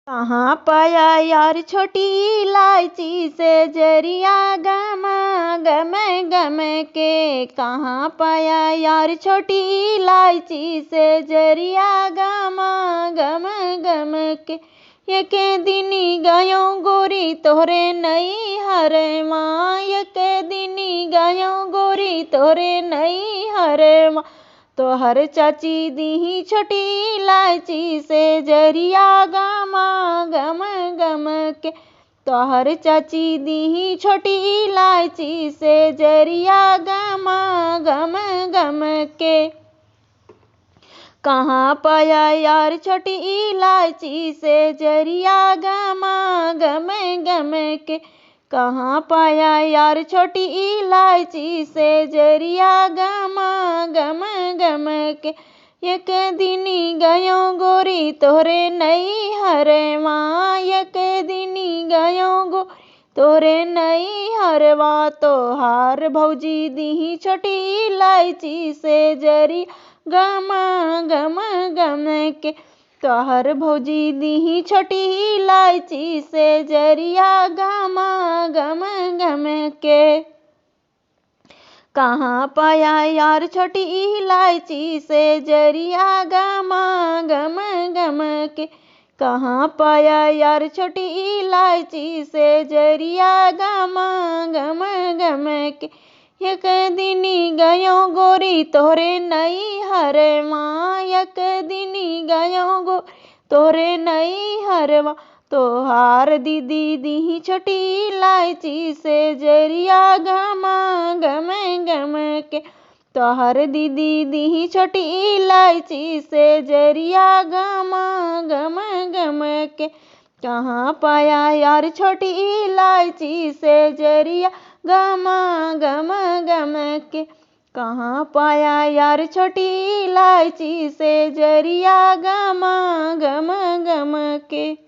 कहाँ पाया यार छोटी इलायची से जरिया गम गम गम के। कहाँ पाया यार छोटी इलायची से जरिया गम गम गम के। ये के दिनी गयो गोरी तोरे नई हरे माँ। ये के दिनी गयो गोरी तोरे नई हरे माँ। तोहर चाची दीही छोटी इलायची से जरिया गमा गम गम के। तोहर चाची दीही छोटी इलायची से जरिया गमा गम गम के। कहाँ पाया यार छोटी इलायची से जरिया गमा गम गम के। कहाँ पाया यार छोटी इलायची से जरिया गमा गम गम के। एक दिनी गयो गोरी तोरे नई हरे माँ। एक दिनी गयो गोरी तोरे नई हरवा। तोहार भौजी दीही छोटी इलायची से जरी गमा गम गम के। तोहर भौजी दीही छोटी इलायची से जरिया गमा गम गम के। कहाँ पाया यार छोटी इलायची से जरिया गमा गम गम के। कहाँ पाया यार छोटी इलायची से जरिया गमा गम गम के। एक दिनी गयो गोरी तोरे नई हरे माँ। एक दिनी गयो गोरी तोरे नई हरवा। तोहार दीदी दीही छोटी इलायची से जरिया गमा गम गम के। तोहर दीदी दीही छोटी इलायची से जरिया गमा गम गम के। कहाँ पाया यार छोटी इलायची से जरिया गमा गम गम के। कहाँ पाया यार छोटी इलायची से जरिया गमा गम गम के।